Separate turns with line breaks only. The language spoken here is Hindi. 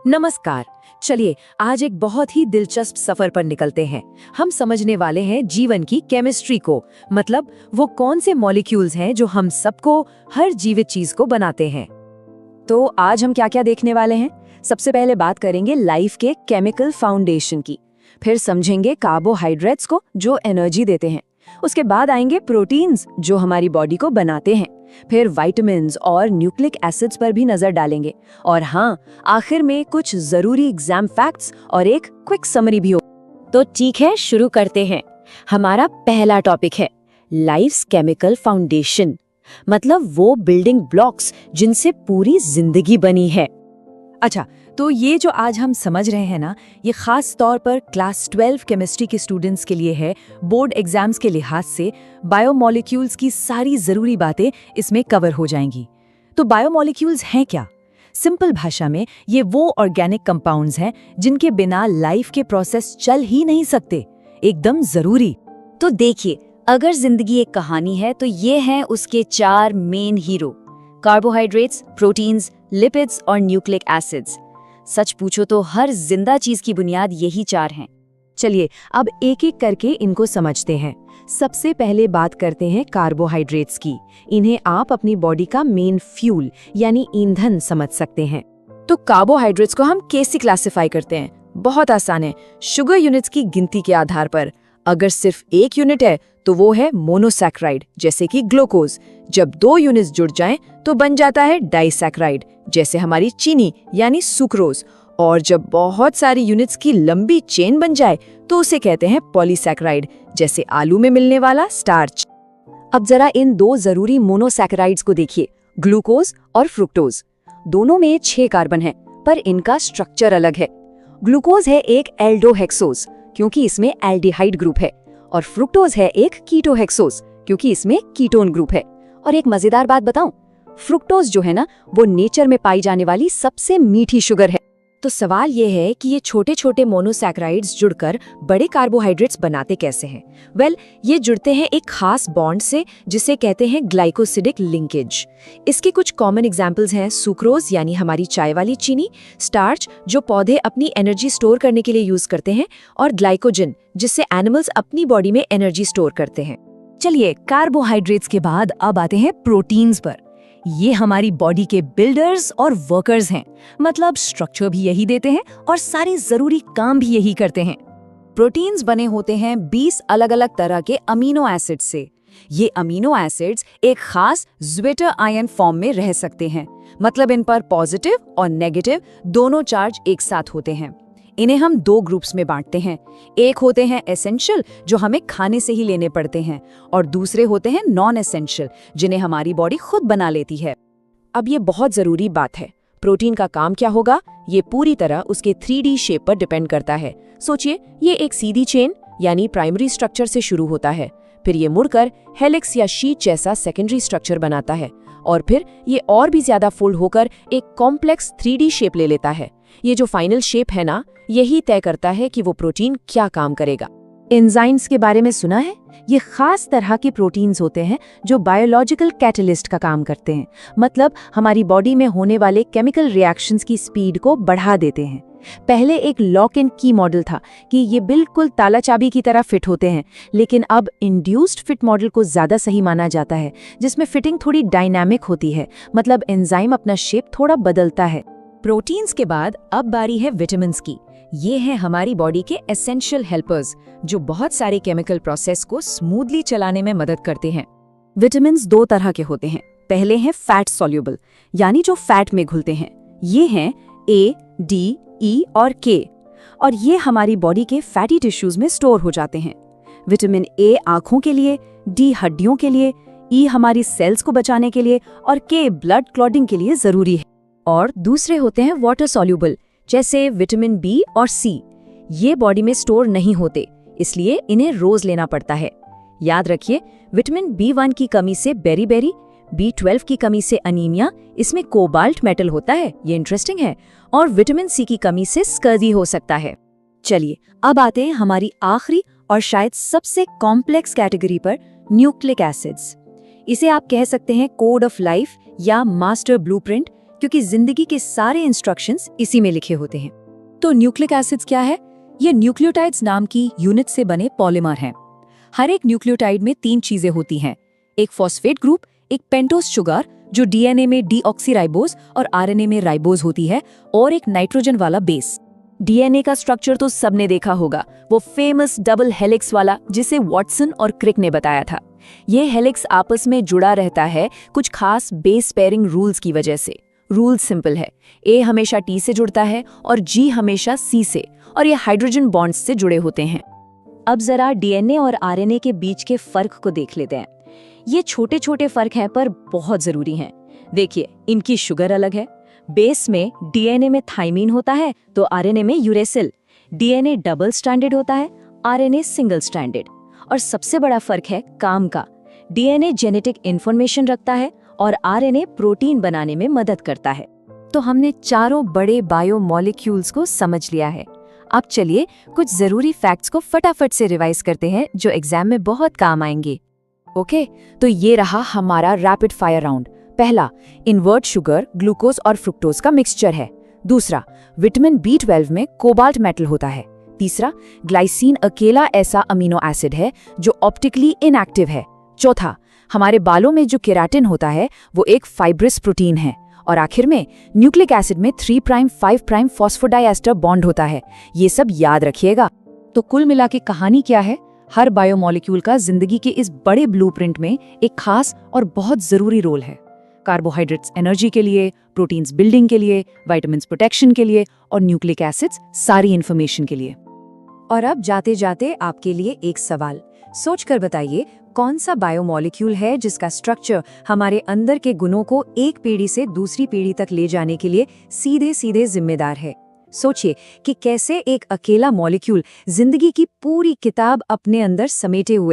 नमस्कार। चलिए आज एक बहुत ही दिलचस्प सफर पर निकलते हैं। हम समझने वाले हैं जीवन की केमिस्ट्री को, मतलब वो कौन से मॉलिक्यूल्स हैं जो हम सबको, हर जीवित चीज को बनाते हैं। तो आज हम क्या क्या देखने वाले हैं? सबसे पहले बात करेंगे लाइफ के केमिकल फाउंडेशन की, फिर समझेंगे कार्बोहाइड्रेट्स को जो एनर्जी देते हैं, उसके बाद आएंगे प्रोटीन्स जो हमारी बॉडी को बनाते हैं, फिर विटामिन्स और न्यूक्लिक एसिड्स पर भी नजर डालेंगे, और हाँ, आखिर में कुछ जरूरी एग्जाम फैक्ट्स और एक क्विक समरी भी हो। तो ठीक है, शुरू करते हैं। हमारा पहला टॉपिक है लाइफ्स केमिकल फाउंडेशन, मतलब वो बिल्डिंग ब्लॉक्स जिनसे पूरी जिंदगी बनी है। अच्छा, तो ये जो आज हम समझ रहे हैं ना, ये खास तौर पर क्लास 12 केमिस्ट्री के स्टूडेंट्स के लिए है। बोर्ड एग्जाम्स के लिहाज से बायोमॉलिक्यूल्स की सारी जरूरी बातें इसमें कवर हो जाएंगी। तो बायोमॉलिक्यूल्स हैं क्या? सिंपल भाषा में ये वो ऑर्गेनिक कंपाउंड्स हैं जिनके बिना लाइफ के प्रोसेस चल ही नहीं सकते, एकदम जरूरी।
तो देखिए, अगर जिंदगी एक कहानी है तो ये हैं उसके 4 main hero: carbohydrates, proteins, lipids और न्यूक्लिक एसिड्स। सच पूछो तो हर जिंदा चीज की बुनियाद यही 4 हैं।
चलिए अब एक एक करके इनको समझते हैं। सबसे पहले बात करते हैं कार्बोहाइड्रेट्स की। इन्हें आप अपनी बॉडी का मेन फ्यूल यानी ईंधन समझ सकते हैं। तो कार्बोहाइड्रेट्स को हम कैसे क्लासिफाई करते हैं? बहुत आसान है, शुगर यूनिट्स की गिनती के आधार पर। अगर सिर्फ एक यूनिट है तो वो है मोनोसैक्राइड, जैसे कि ग्लूकोज। जब 2 यूनिट्स जुड़ जाएं तो बन जाता है डाइसैक्राइड, जैसे हमारी चीनी यानी सुक्रोज। और जब बहुत सारी यूनिट्स की लंबी चेन बन जाए तो उसे कहते हैं पॉलीसैक्राइड, जैसे आलू में मिलने वाला स्टार्च। अब जरा इन 2 जरूरी मोनोसैक्राइड्स को देखिए, ग्लूकोज और फ्रुक्टोज। दोनों में 6 कार्बन है, पर इनका स्ट्रक्चर अलग है। ग्लूकोज है एक एल्डोहेक्सोज, क्योंकि इसमें एल्डिहाइड ग्रुप है, और फ्रुक्टोज है एक कीटोहेक्सोज, क्योंकि इसमें कीटोन ग्रुप है। और एक मजेदार बात बताऊं, फ्रुक्टोज जो है ना, वो नेचर में पाई जाने वाली सबसे मीठी शुगर है। तो सवाल ये है कि ये छोटे छोटे मोनोसैक्राइड्स जुड़कर बड़े कार्बोहाइड्रेट्स बनाते कैसे हैं? वेल, ये जुड़ते हैं एक खास बॉन्ड से जिसे कहते हैं ग्लाइकोसिडिक लिंकेज। इसके कुछ कॉमन एग्जांपल्स हैं सुक्रोज यानी हमारी चाय वाली चीनी, स्टार्च जो पौधे अपनी एनर्जी स्टोर करने के लिए यूज करते हैं, और ग्लाइकोजन जिससे एनिमल्स अपनी बॉडी में एनर्जी स्टोर करते हैं। चलिए, कार्बोहाइड्रेट्स के बाद अब आते हैं प्रोटीन्स पर। ये हमारी बॉडी के बिल्डर्स और वर्कर्स हैं, मतलब स्ट्रक्चर भी यही देते हैं और सारे जरूरी काम भी यही करते हैं। प्रोटीन्स बने होते हैं 20 अलग अलग तरह के अमीनो एसिड से। ये अमीनो एसिड्स एक खास ज्वेटर आयन फॉर्म में रह सकते हैं, मतलब इन पर पॉजिटिव और नेगेटिव दोनों चार्ज एक साथ होते हैं। इन्हें हम 2 ग्रुप्स में बांटते हैं। एक होते हैं एसेंशियल, जो हमें खाने से ही लेने पड़ते हैं, और दूसरे होते हैं नॉन एसेंशियल, जिन्हें हमारी बॉडी खुद बना लेती है। अब ये बहुत जरूरी बात है, प्रोटीन का काम क्या होगा ये पूरी तरह उसके 3D शेप पर डिपेंड करता है। सोचिए, ये एक सीधी चेन यानी प्राइमरी स्ट्रक्चर से शुरू होता है, फिर ये मुड़कर हेलिक्स या शीट जैसा सेकेंडरी स्ट्रक्चर बनाता है, और फिर ये और भी ज्यादा फोल्ड होकर एक कॉम्प्लेक्स 3D शेप ले लेता है। ये जो फाइनल शेप है ना, यही तय करता है कि वो प्रोटीन क्या काम करेगा। एंजाइम्स के बारे में सुना है? ये खास तरह के प्रोटीन्स होते हैं जो बायोलॉजिकल कैटलिस्ट का काम करते हैं, मतलब हमारी बॉडी में होने वाले केमिकल रिएक्शंस की स्पीड को बढ़ा देते हैं। पहले एक लॉक एंड की मॉडल था कि ये बिल्कुल ताला चाबी की तरह फिट होते हैं, लेकिन अब इंड्यूस्ड फिट मॉडल को ज्यादा सही माना जाता है, जिसमें फिटिंग थोड़ी डायनामिक होती है, मतलब एंजाइम अपना शेप थोड़ा बदलता है। प्रोटीन्स के बाद अब बारी है विटामिन्स की। ये हैं हमारी बॉडी के एसेंशियल हेल्पर्स, जो बहुत सारे केमिकल प्रोसेस को स्मूथली चलाने में मदद करते हैं। विटामिन्स 2 तरह के होते हैं। पहले हैं फैट सॉल्युबल, यानी जो फैट में घुलते हैं। ये हैं ए, डी, ई और के, और ये हमारी बॉडी के फैटी टिश्यूज में स्टोर हो जाते हैं। विटामिन ए आंखों के लिए, डी हड्डियों के लिए, ई हमारी सेल्स को बचाने के लिए, और के ब्लड क्लॉटिंग के लिए जरूरी है। और दूसरे होते हैं वाटर सॉल्युबल, जैसे विटामिन बी और सी। ये बॉडी में स्टोर नहीं होते, इसलिए इन्हें रोज लेना पड़ता है। याद रखिए, विटामिन B1 की कमी से बेरी-बेरी, B12 की कमी से अनीमिया, इसमें कोबाल्ट मेटल होता है, ये इंटरेस्टिंग है, और विटामिन सी की कमी से स्कर्वी हो सकता है। चलिए अब आते हैं हमारी आखिरी और शायद सबसे कॉम्प्लेक्स कैटेगरी पर, न्यूक्लिक एसिड्स। इसे आप कह सकते हैं कोड ऑफ लाइफ या मास्टर ब्लूप्रिंट, क्योंकि जिंदगी के सारे इंस्ट्रक्शंस इसी में लिखे होते हैं। तो न्यूक्लिक एसिड्स क्या है? ये न्यूक्लियोटाइड्स नाम की यूनिट से बने पॉलीमर हैं। हर एक न्यूक्लियोटाइड में 3 चीजें होती हैं, एक फॉस्फेट ग्रुप, एक पेंटोज शुगर जो डीएनए में डीऑक्सीराइबोज और आरएनए में राइबोज होती है, और एक नाइट्रोजन वाला बेस। डीएनए का स्ट्रक्चर तो सबने देखा होगा, वो फेमस डबल हेलिक्स वाला जिसे वॉटसन और क्रिक ने बताया था। ये हेलिक्स आपस में जुड़ा रहता है कुछ खास बेस पेयरिंग रूल्स की वजह से। रूल सिंपल है, ए हमेशा टी से जुड़ता है और जी हमेशा सी से, और ये हाइड्रोजन बॉन्ड्स से जुड़े होते हैं। अब जरा डीएनए और आरएनए के बीच के फर्क को देख लेते हैं। ये छोटे छोटे फर्क हैं पर बहुत जरूरी हैं। देखिए, इनकी शुगर अलग है। बेस में डीएनए में थाइमीन होता है तो आरएनए में यूरेसिल। डीएनए डबल स्ट्रैंडेड होता है, आरएनए सिंगल स्ट्रैंडेड। और सबसे बड़ा फर्क है काम का। डीएनए जेनेटिक इंफॉर्मेशन रखता है और आरएनए प्रोटीन बनाने में मदद करता है। तो हमने चारों बड़े बायोमॉलिक्यूल्स को समझ लिया है। अब चलिए कुछ जरूरी फैक्ट्स को फटाफट से रिवाइज करते हैं जो एग्जाम में बहुत काम आएंगे। ओके, तो ये रहा हमारा रैपिड फायर राउंड। पहला, इन्वर्ट शुगर ग्लूकोज और फ्रुक्टोज का मिक्सचर है। दूसरा, विटामिन B12 में कोबाल्ट मेटल होता है। तीसरा, ग्लाइसिन अकेला ऐसा अमीनो एसिड है जो ऑप्टिकली इनएक्टिव है। चौथा, हमारे बालों में जो केराटिन होता है वो एक फाइब्रस प्रोटीन है। और आखिर में न्यूक्लिक एसिड में 3'5' फॉस्फोडाइएस्टर बॉन्ड होता है। ये सब याद रखिएगा। तो कुल मिला के कहानी क्या है? हर बायोमॉलिक्यूल का जिंदगी के इस बड़े ब्लूप्रिंट में एक खास और बहुत जरूरी रोल है। कार्बोहाइड्रेट्स एनर्जी के लिए, प्रोटीन्स बिल्डिंग के लिए, विटामिन्स प्रोटेक्शन के लिए, और न्यूक्लिक एसिड्स सारी इंफॉर्मेशन के लिए। और अब जाते जाते आपके लिए एक सवाल, सोचकर बताइए कौन सा बायोमॉलिक्यूल है जिसका स्ट्रक्चर हमारे अंदर के गुणों को एक पीढ़ी से दूसरी पीढ़ी तक ले जाने के लिए सीधे सीधे जिम्मेदार है। सोचिए कि कैसे एक अकेला मॉलिक्यूल जिंदगी की पूरी किताब अपने अंदर समेटे हुए